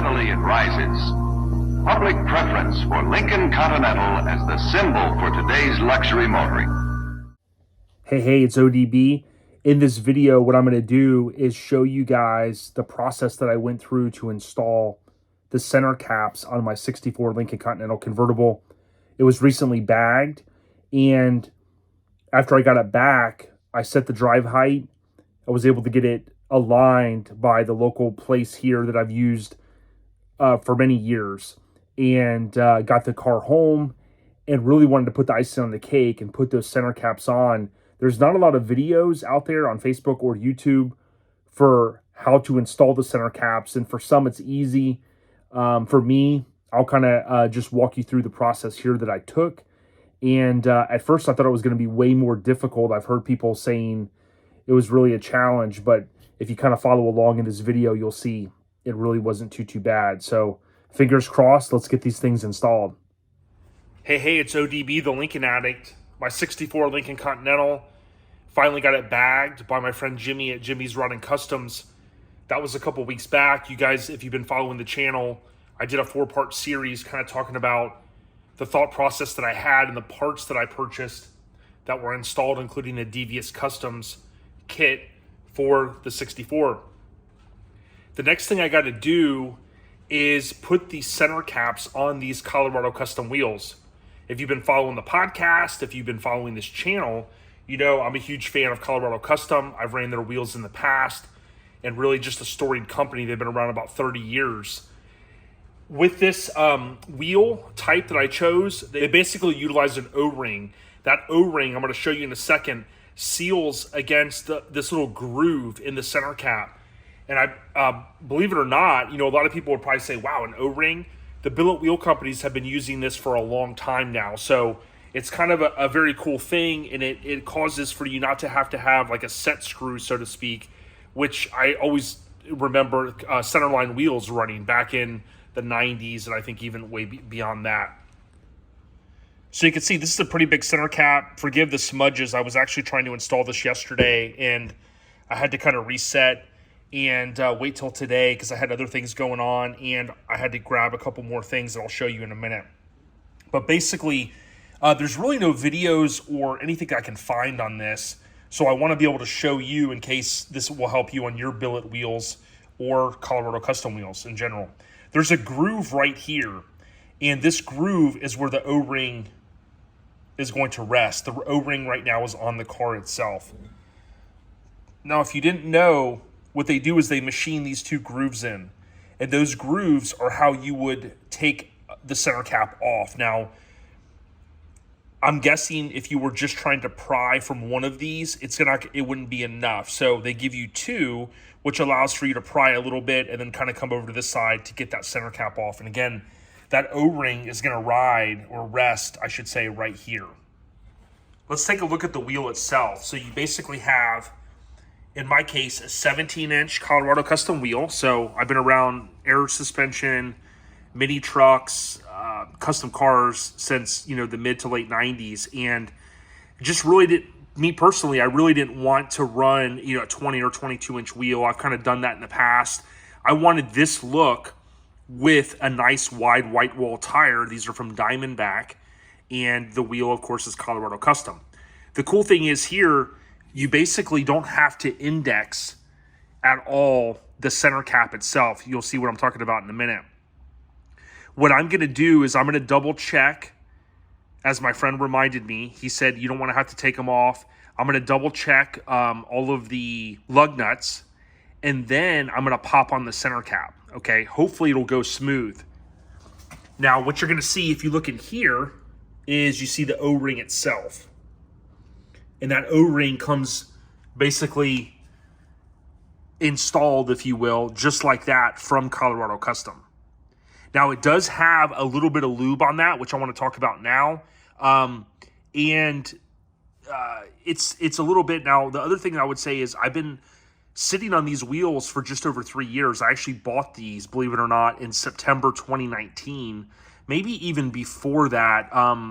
Steadily it rises. Public preference for Lincoln Continental as the symbol for today's luxury motoring. Hey, it's ODB. In this video, what I'm going to do is show you guys the process that I went through to install the center caps on my 64 Lincoln Continental convertible. It was recently bagged, and after I got it back, I set the drive height. I was able to get it aligned by the local place here that I've used for many years, and got the car home and really wanted to put the icing on the cake and put those center caps on. There's not a lot of videos out there on Facebook or YouTube for how to install the center caps, and for some it's easy. For me, I'll kind of just walk you through the process here that I took. And at first I thought it was going to be way more difficult. I've heard people saying it was really a challenge, but if you kind of follow along in this video, you'll see it really wasn't too bad. So fingers crossed, let's get these things installed. Hey, it's ODB, the Lincoln Addict. My 64 Lincoln Continental, finally got it bagged by my friend Jimmy at Jimmy's Rod and Customs. That was a couple weeks back. You guys, if you've been following the channel, I did a 4-part series kind of talking about the thought process that I had and the parts that I purchased that were installed, including the Devious Customs kit for the 64. The next thing I got to do is put the center caps on these Colorado custom wheels. If you've been following the podcast, if you've been following this channel, you know I'm a huge fan of Colorado Custom. I've ran their wheels in the past, and really just a storied company. They've been around about 30 years. With this wheel type that I chose, they basically utilized an O-ring. That O-ring, I'm going to show you in a second, seals against this little groove in the center cap. And I believe it or not, you know, a lot of people would probably say, wow, an O-ring? The Billet wheel companies have been using this for a long time now. So it's kind of a very cool thing, and it causes for you not to have like a set screw, so to speak, which I always remember centerline wheels running back in the 90s, and I think even way beyond that. So you can see this is a pretty big center cap. Forgive the smudges. I was actually trying to install this yesterday, and I had to kind of reset and wait till today because I had other things going on, and I had to grab a couple more things that I'll show you in a minute. But basically, there's really no videos or anything I can find on this, so I want to be able to show you in case this will help you on your Billet wheels or Colorado custom wheels in general. There's a groove right here, and this groove is where the O-ring is going to rest. The O-ring right now is on the car itself. Now, if you didn't know, what they do is they machine these two grooves in, and those grooves are how you would take the center cap off. Now, I'm guessing if you were just trying to pry from one of these, it wouldn't be enough. So they give you two, which allows for you to pry a little bit and then kind of come over to this side to get that center cap off. And again, that O-ring is going to ride, or rest, I should say, right here. Let's take a look at the wheel itself. So you basically have, in my case, a 17-inch Colorado custom wheel. So I've been around air suspension, mini trucks, custom cars since, you know, the mid to late 90s, and just really didn't, me personally, I really didn't want to run, you know, a 20 or 22-inch wheel. I've kind of done that in the past. I wanted this look with a nice wide white wall tire. These are from Diamondback, and the wheel, of course, is Colorado custom. The cool thing is here, you basically don't have to index at all the center cap itself. You'll see what I'm talking about in a minute. What I'm going to do is I'm going to double check, as my friend reminded me. He said you don't want to have to take them off. I'm going to double check all of the lug nuts, and then I'm going to pop on the center cap. Okay, hopefully it'll go smooth. Now, what you're going to see if you look in here is you see the O-ring itself. And that O-ring comes basically installed, if you will, just like that from Colorado Custom. Now, it does have a little bit of lube on that, which I want to talk about now. It's a little bit. Now, the other thing I would say is I've been sitting on these wheels for just over 3 years. I actually bought these, believe it or not, in September 2019. Maybe even before that.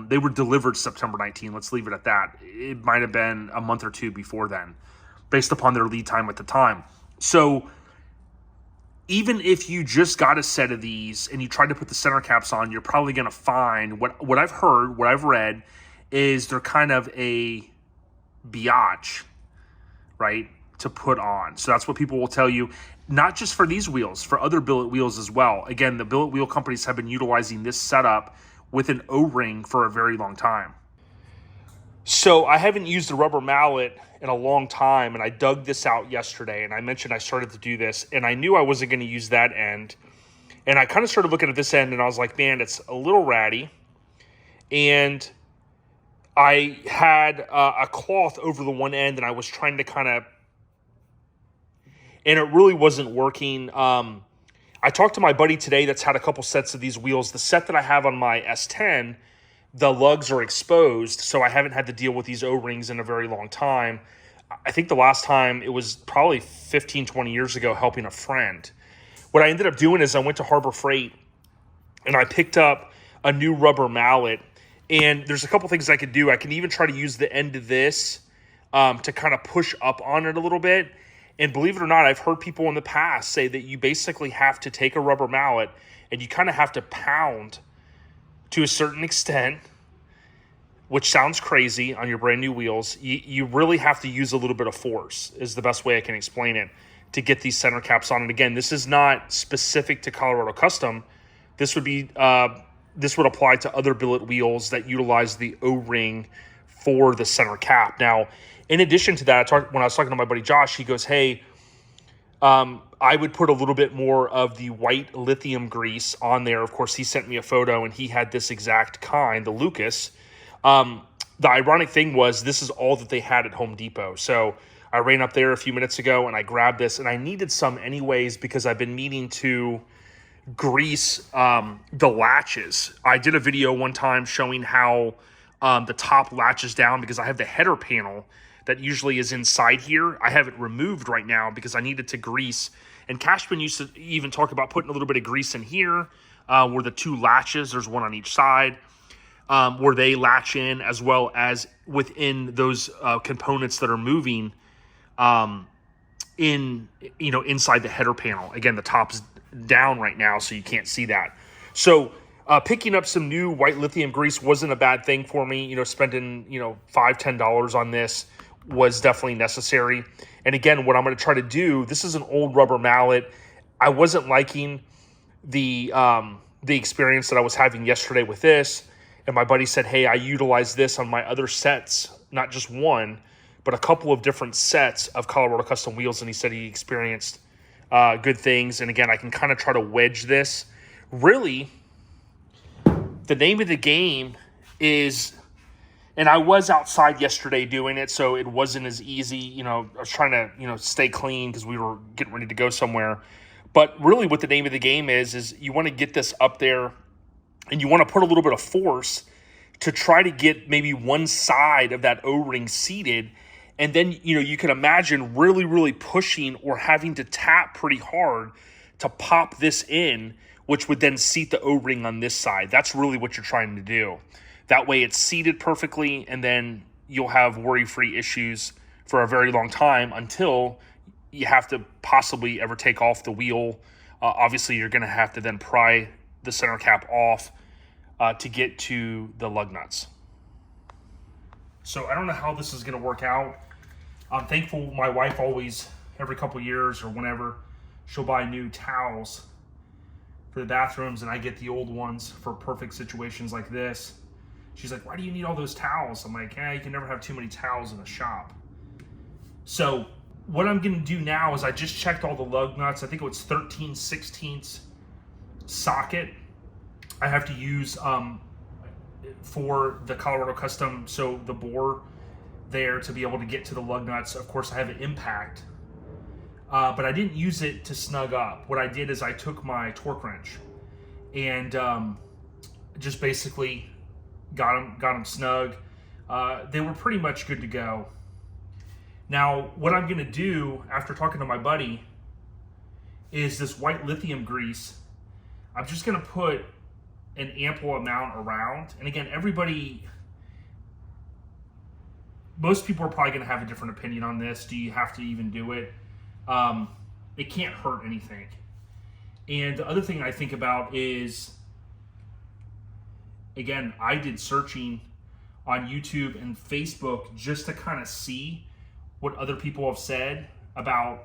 They were delivered September 19. Let's leave it at that. It might have been a month or 2 before then, based upon their lead time at the time. So even if you just got a set of these and you tried to put the center caps on, you're probably going to find what I've heard, what I've read, is they're kind of a biatch, right, to put on. So that's what people will tell you, not just for these wheels, for other billet wheels as well. Again, the billet wheel companies have been utilizing this setup with an O-ring for a very long time. So I haven't used a rubber mallet in a long time, and I dug this out yesterday, and I mentioned I started to do this, and I knew I wasn't going to use that end, and I kind of started looking at this end, and I was like, man, it's a little ratty, and I had a cloth over the one end, and I was trying to kind of, and it really wasn't working. I talked to my buddy today that's had a couple sets of these wheels. The set that I have on my S10, the lugs are exposed, so I haven't had to deal with these O-rings in a very long time. I think the last time, it was probably 15, 20 years ago, helping a friend. What I ended up doing is I went to Harbor Freight, and I picked up a new rubber mallet. And there's a couple things I could do. I can even try to use the end of this to kind of push up on it a little bit. And believe it or not, I've heard people in the past say that you basically have to take a rubber mallet and you kind of have to pound to a certain extent, which sounds crazy on your brand new wheels. You really have to use a little bit of force, is the best way I can explain it, to get these center caps on. And again, this is not specific to Colorado Custom. This would be this would apply to other billet wheels that utilize the O-ring for the center cap. Now, in addition to that, when I was talking to my buddy Josh, he goes, hey, I would put a little bit more of the white lithium grease on there. Of course, he sent me a photo, and he had this exact kind, the Lucas. The ironic thing was this is all that they had at Home Depot. So I ran up there a few minutes ago, and I grabbed this, and I needed some anyways because I've been meaning to grease the latches. I did a video one time showing how the top latches down because I have the header panel that usually is inside here. I have it removed right now because I needed to grease. And Cashman used to even talk about putting a little bit of grease in here where the two latches, there's one on each side, where they latch in, as well as within those components that are moving inside the header panel. Again, the top's down right now, so you can't see that. So picking up some new white lithium grease wasn't a bad thing for me. Spending $5-10 on this was definitely necessary. And again, what I'm going to try to do, this is an old rubber mallet. I wasn't liking the experience that I was having yesterday with this, and my buddy said, hey, I utilize this on my other sets, not just one, but a couple of different sets of Colorado Custom wheels, and he said he experienced good things. And again, I can kind of try to wedge this. Really, the name of the game is, and I was outside yesterday doing it, so it wasn't as easy. I was trying to, stay clean because we were getting ready to go somewhere. But really what the name of the game is you want to get this up there, and you want to put a little bit of force to try to get maybe one side of that O-ring seated. And then, you can imagine really, really pushing or having to tap pretty hard to pop this in, which would then seat the O-ring on this side. That's really what you're trying to do. That way it's seated perfectly, and then you'll have worry-free issues for a very long time until you have to possibly ever take off the wheel. Obviously, you're going to have to then pry the center cap off to get to the lug nuts. So I don't know how this is going to work out. I'm thankful my wife always, every couple years or whenever, she'll buy new towels for the bathrooms, and I get the old ones for perfect situations like this. She's like, why do you need all those towels? I'm like, you can never have too many towels in the shop. So what I'm going to do now is I just checked all the lug nuts. I think it was 13/16 socket I have to use for the Colorado Custom, so the bore there to be able to get to the lug nuts. Of course, I have an impact, but I didn't use it to snug up. What I did is I took my torque wrench and just basically got them snug. They were pretty much good to go. Now, what I'm going to do after talking to my buddy is this white lithium grease. I'm just going to put an ample amount around. And again, most people are probably going to have a different opinion on this. Do you have to even do it? It can't hurt anything. And the other thing I think about is, again, I did searching on YouTube and Facebook just to kind of see what other people have said about,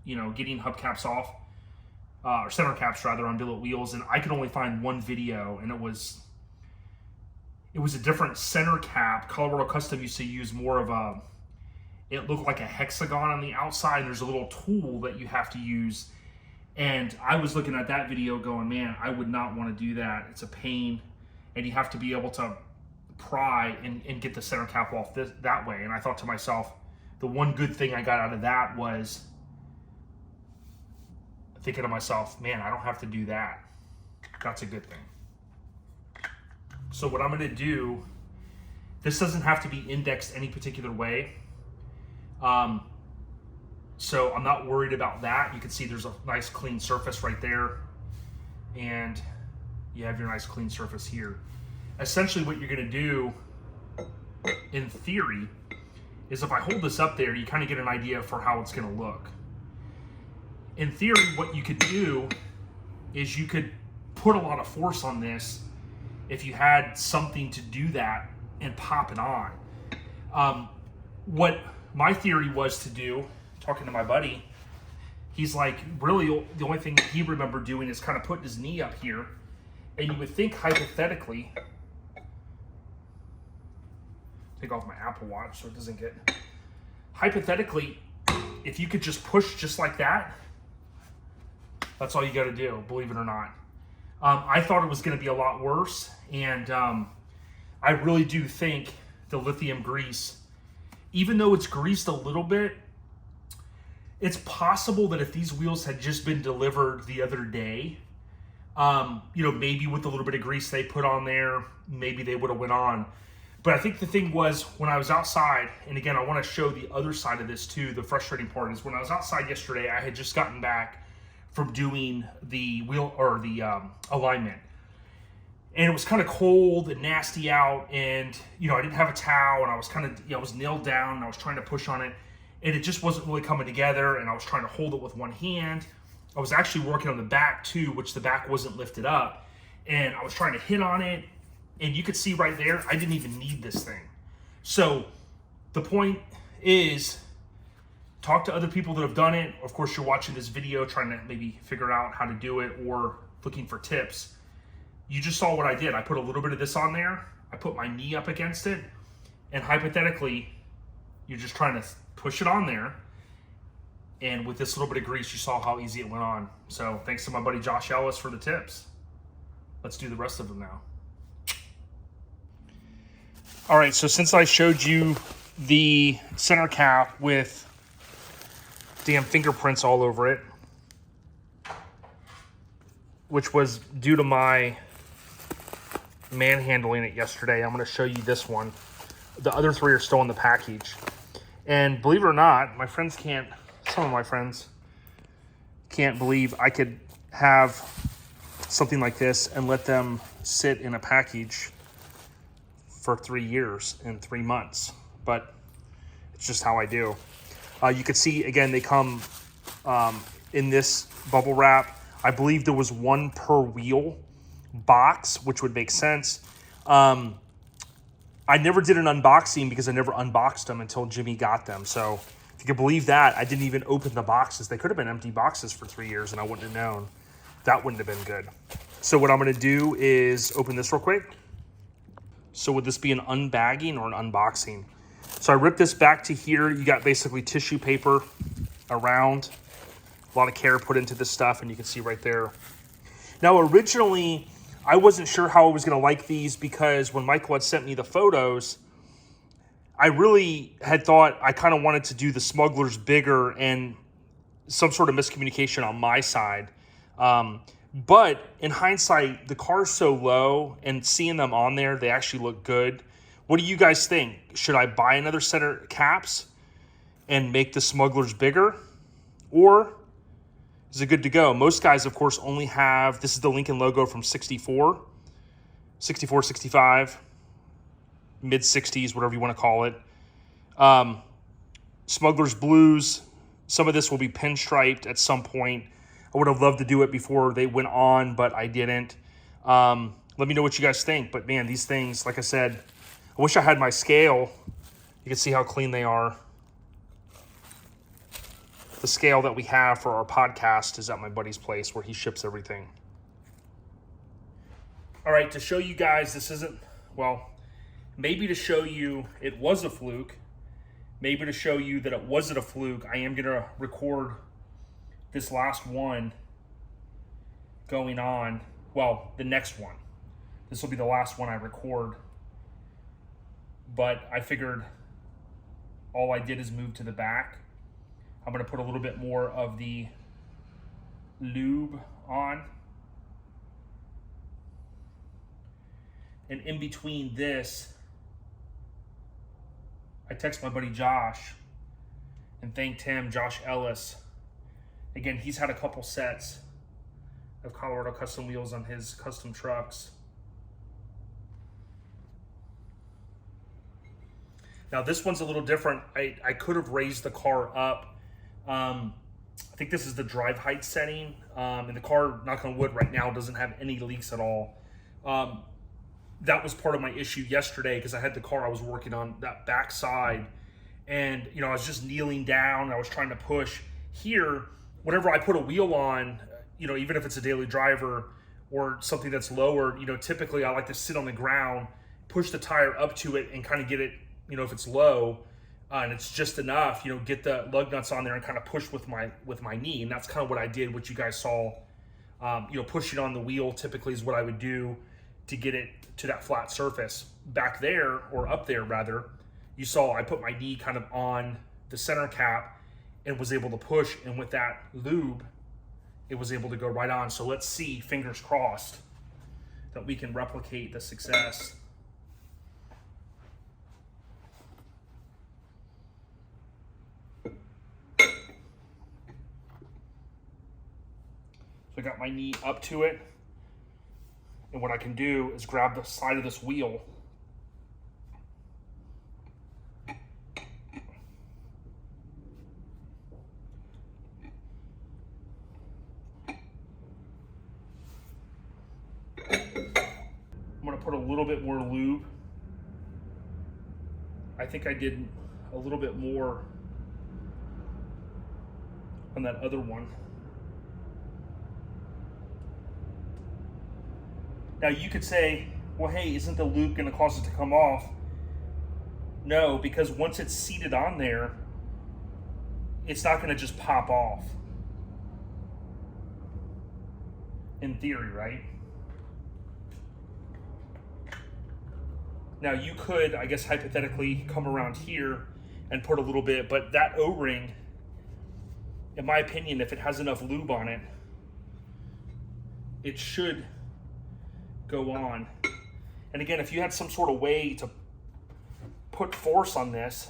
getting hubcaps off, or center caps rather, on billet wheels. And I could only find one video, and it was a different center cap. Colorado Custom used to use more of it looked like a hexagon on the outside, and there's a little tool that you have to use. And I was looking at that video going, man, I would not want to do that. It's a pain, and you have to be able to pry and get the center cap off that way. And I thought to myself, the one good thing I got out of that was thinking to myself, man, I don't have to do that. That's a good thing. So what I'm going to do, this doesn't have to be indexed any particular way. So I'm not worried about that. You can see there's a nice clean surface right there, and you have your nice clean surface here. Essentially what you're going to do, in theory, is if I hold this up there, you kind of get an idea for how it's going to look. In theory, what you could do is you could put a lot of force on this if you had something to do that and pop it on. What my theory was to do, talking to my buddy, he's like, really the only thing he remembered doing is kind of putting his knee up here. And you would think hypothetically, take off my Apple Watch so it doesn't get, hypothetically, if you could just push just like that, that's all you got to do, believe it or not. I thought it was going to be a lot worse, and I really do think the lithium grease, even though it's greased a little bit, it's possible that if these wheels had just been delivered the other day, maybe with a little bit of grease they put on there, maybe they would have went on. But I think the thing was, when I was outside, and again, I want to show the other side of this too, the frustrating part is when I was outside yesterday, I had just gotten back from doing the wheel or the alignment. And it was kind of cold and nasty out, and I didn't have a towel, and I was kind of, I was nailed down, and I was trying to push on it, and it just wasn't really coming together, and I was trying to hold it with one hand. I was actually working on the back too, which the back wasn't lifted up, and I was trying to hit on it, and you could see right there, I didn't even need this thing. So the point is, talk to other people that have done it. Of course, you're watching this video trying to maybe figure out how to do it or looking for tips. You just saw what I did. I put a little bit of this on there. I put my knee up against it, and hypothetically, you're just trying to push it on there. And with this little bit of grease, you saw how easy it went on. So thanks to my buddy Josh Ellis for the tips. Let's do the rest of them now. All right, so since I showed you the center cap with damn fingerprints all over it, which was due to my manhandling it yesterday, I'm going to show you this one. The other three are still in the package. And believe it or not, some of my friends can't believe I could have something like this and let them sit in a package for 3 years and 3 months. But it's just how I do. You can see, again, they come in this bubble wrap. I believe there was one per wheel box, which would make sense. I never did an unboxing because I never unboxed them until Jimmy got them. So if you can believe that, I didn't even open the boxes. They could have been empty boxes for 3 years and I wouldn't have known. That wouldn't have been good. So what I'm going to do is open this real quick. So would this be an unbagging or an unboxing? So I ripped this back to here. You got basically tissue paper around. A lot of care put into this stuff, and you can see right there. Now, originally, I wasn't sure how I was going to like these because when Michael had sent me the photos, I really had thought I kind of wanted to do the smugglers bigger and some sort of miscommunication on my side. But in hindsight, the car's so low, and seeing them on there, they actually look good. What do you guys think? Should I buy another set of caps and make the smugglers bigger? Or is it good to go? Most guys, of course, only have, this is the Lincoln logo from 64, 65, mid-60s, whatever you want to call it. Smugglers blues, some of this will be pinstriped at some point. I would have loved to do it before they went on, but I didn't. Let me know what you guys think. But man, these things, like I said, I wish I had my scale. You can see how clean they are. The scale that we have for our podcast is at my buddy's place where he ships everything. All right, to show you guys, this isn't, well, maybe to show you it was a fluke, maybe to show you that it wasn't a fluke, I am going to record this last one going on, well, the next one. This will be the last one I record. But I figured all I did is move to the back. I'm going to put a little bit more of the lube on. And in between this, I text my buddy Josh and thanked him, Josh Ellis. Again, he's had a couple sets of Colorado custom wheels on his custom trucks. Now this one's a little different. I could have raised the car up. I think this is the drive height setting. And the car, knock on wood, right now doesn't have any leaks at all. That was part of my issue yesterday because I had the car I was working on, that back side. And, you know, I was just kneeling down. I was trying to push. Here, whenever I put a wheel on, you know, even if it's a daily driver or something that's lower, you know, typically I like to sit on the ground, push the tire up to it and kind of get it, you know, if it's low and it's just enough, you know, get the lug nuts on there and kind of push with my knee. And that's kind of what I did, what you guys saw. You know, pushing on the wheel typically is what I would do to get it to that flat surface. Back there, or up there rather, you saw I put my knee kind of on the center cap and was able to push, and with that lube, it was able to go right on. So let's see, fingers crossed, that we can replicate the success. So I got my knee up to it. And what I can do is grab the side of this wheel I'm going to put a little bit more lube. I think I did a little bit more on that other one. Now you could say, well, hey, isn't the lube going to cause it to come off? No, because once it's seated on there, it's not going to just pop off. In theory, right? Now you could, I guess, hypothetically come around here and put a little bit, but that O-ring, in my opinion, if it has enough lube on it, it should go on. And again, if you had some sort of way to put force on this,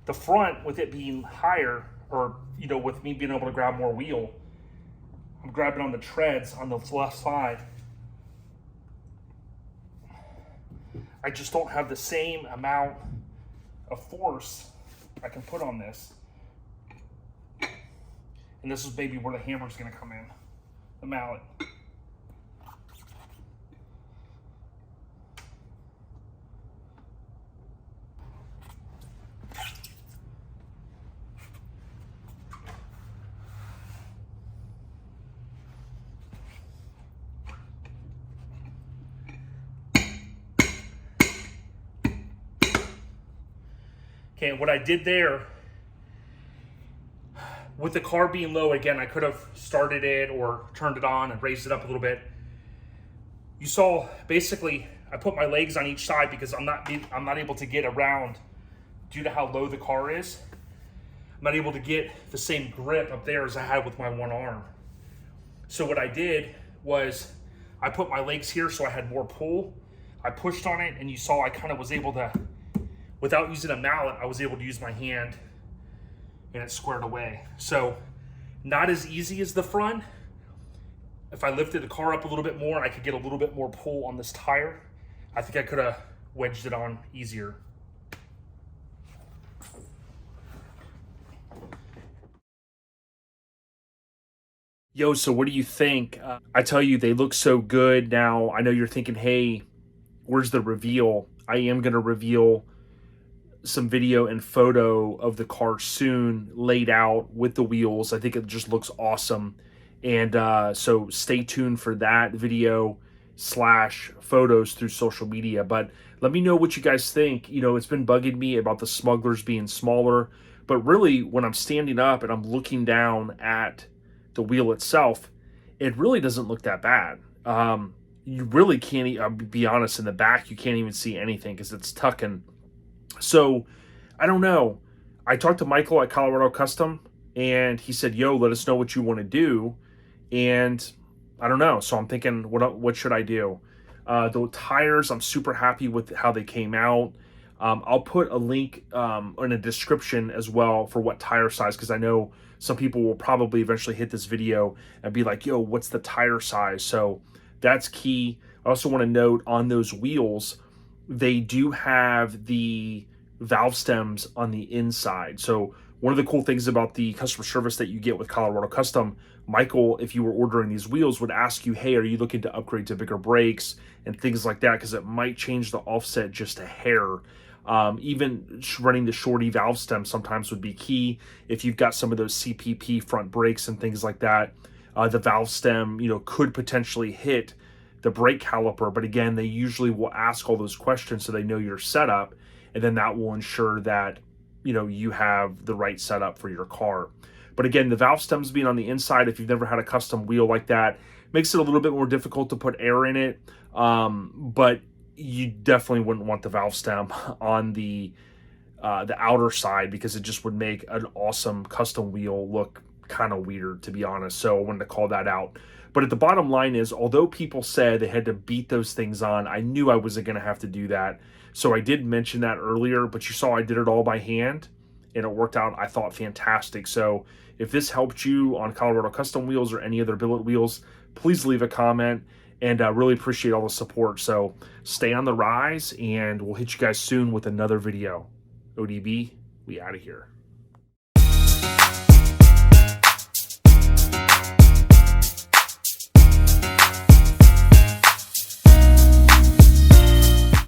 the front, with it being higher, or, you know, with me being able to grab more wheel, I'm grabbing on the treads on the left side. I just don't have the same amount of force I can put on this. And this is maybe where the hammer's gonna come in, the mallet. Okay, and what I did there, with the car being low, again, I could have started it or turned it on and raised it up a little bit. You saw, basically, I put my legs on each side because I'm not able to get around due to how low the car is. I'm not able to get the same grip up there as I had with my one arm. So what I did was I put my legs here so I had more pull. I pushed on it, and you saw I kind of was able to, without using a mallet, I was able to use my hand and it squared away. So not as easy as the front. If I lifted the car up a little bit more, I could get a little bit more pull on this tire. I think I could have wedged it on easier. Yo, so what do you think? I tell you, they look so good. Now, I know you're thinking, hey, where's the reveal? I am going to reveal some video and photo of the car soon, laid out with the wheels. I think it just looks awesome. And so stay tuned for that video slash photos through social media. But let me know what you guys think. You know, it's been bugging me about the smugglers being smaller. But really, when I'm standing up and I'm looking down at the wheel itself, it really doesn't look that bad. You really can't, I'll be honest, in the back, you can't even see anything because it's tucking. So I don't know. I talked to Michael at Colorado Custom, and he said, yo, let us know what you want to do. And I don't know. So I'm thinking, what should I do? The tires, I'm super happy with how they came out. I'll put a link in a description as well for what tire size, because I know some people will probably eventually hit this video and be like, yo, what's the tire size? So that's key. I also want to note on those wheels, they do have the valve stems on the inside. So one of the cool things about the customer service that you get with Colorado Custom, Michael, if you were ordering these wheels, would ask you, hey, are you looking to upgrade to bigger brakes and things like that? Because it might change the offset just a hair. Even running the shorty valve stem sometimes would be key. If you've got some of those CPP front brakes and things like that, the valve stem, could potentially hit the brake caliper. But again, they usually will ask all those questions so they know your setup, and then that will ensure that you have the right setup for your car. But again, the valve stems being on the inside, if you've never had a custom wheel like that, makes it a little bit more difficult to put air in it. But you definitely wouldn't want the valve stem on the outer side, because it just would make an awesome custom wheel look kind of weird, to be honest. So I wanted to call that out. But at the bottom line is, although people said they had to beat those things on, I knew I wasn't going to have to do that. So I did mention that earlier, but you saw I did it all by hand, and it worked out, I thought, fantastic. So if this helped you on Colorado Custom wheels or any other Billet wheels, please leave a comment, and I really appreciate all the support. So stay on the rise, and we'll hit you guys soon with another video. ODB, we out of here.